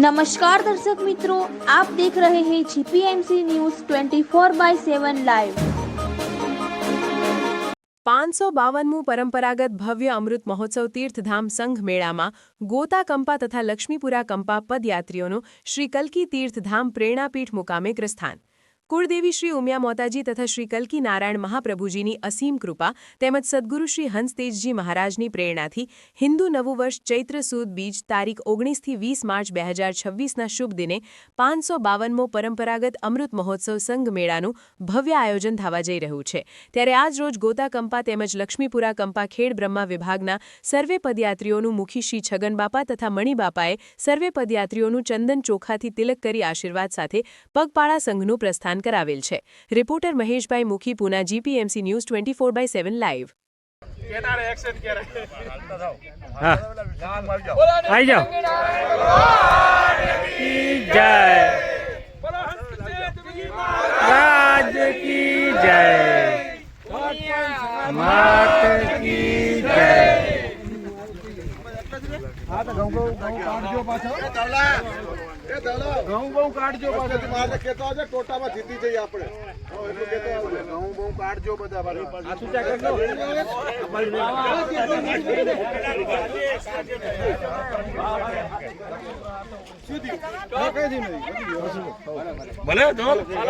नमस्कार दर्शक मित्रों, आप देख रहे हैं जीपीएमसी न्यूज 24/7 लाइव। 552મું પરંપરાગત ભવ્ય અમૃત મહોત્સવ તીર્થધામ સંઘ મેળામાં ગોતા કંપા તથા લક્ષ્મીપુરા કંપા પદયાત્રીઓનું શ્રી કલ્કી તીર્થધામ પ્રેરણાપીઠ મુકામે પ્રસ્થાન। કુળદેવી શ્રી ઉમિયા મોતાજી તથા શ્રી કલ્કી નારાયણ મહાપ્રભુજીની અસીમ કૃપા તેમજ સદગુરુ શ્રી હંસતેજજી મહારાજની પ્રેરણાથી હિન્દુ નવું વર્ષ ચૈત્ર સુદ બીજ તારીખ 19 થી 20 માર્ચ 2026ના શુભ દિને 552મો પરંપરાગત અમૃત મહોત્સવ સંઘ મેળાનું ભવ્ય આયોજન થવા જઈ રહ્યું છે। ત્યારે આજ રોજ ગોતા કંપા તેમજ લક્ષ્મીપુરા કંપા ખેડ બ્રહ્મા વિભાગના સર્વે પદયાત્રીઓનું મુખી શ્રી છગનબાપા તથા મણિબાપાએ સર્વે પદયાત્રીઓનું ચંદન ચોખાથી તિલક કરી આશીર્વાદ સાથે પગપાળા સંઘનું પ્રસ્થાન કરાવેલ છે। રિપોર્ટર મહેશભાઈ મુખી, પૂના, જીપીએમસી ન્યૂઝ 24/7 લાઈવ। ઘઉં કાઢજો પાછા મારે કેતો આવજે ટોટામાં જીતી જઈએ આપણે એટલું કેતો આવજે ઘઉં કાઢજો બધા આ સૂચા કરજો ભલે તો આપણે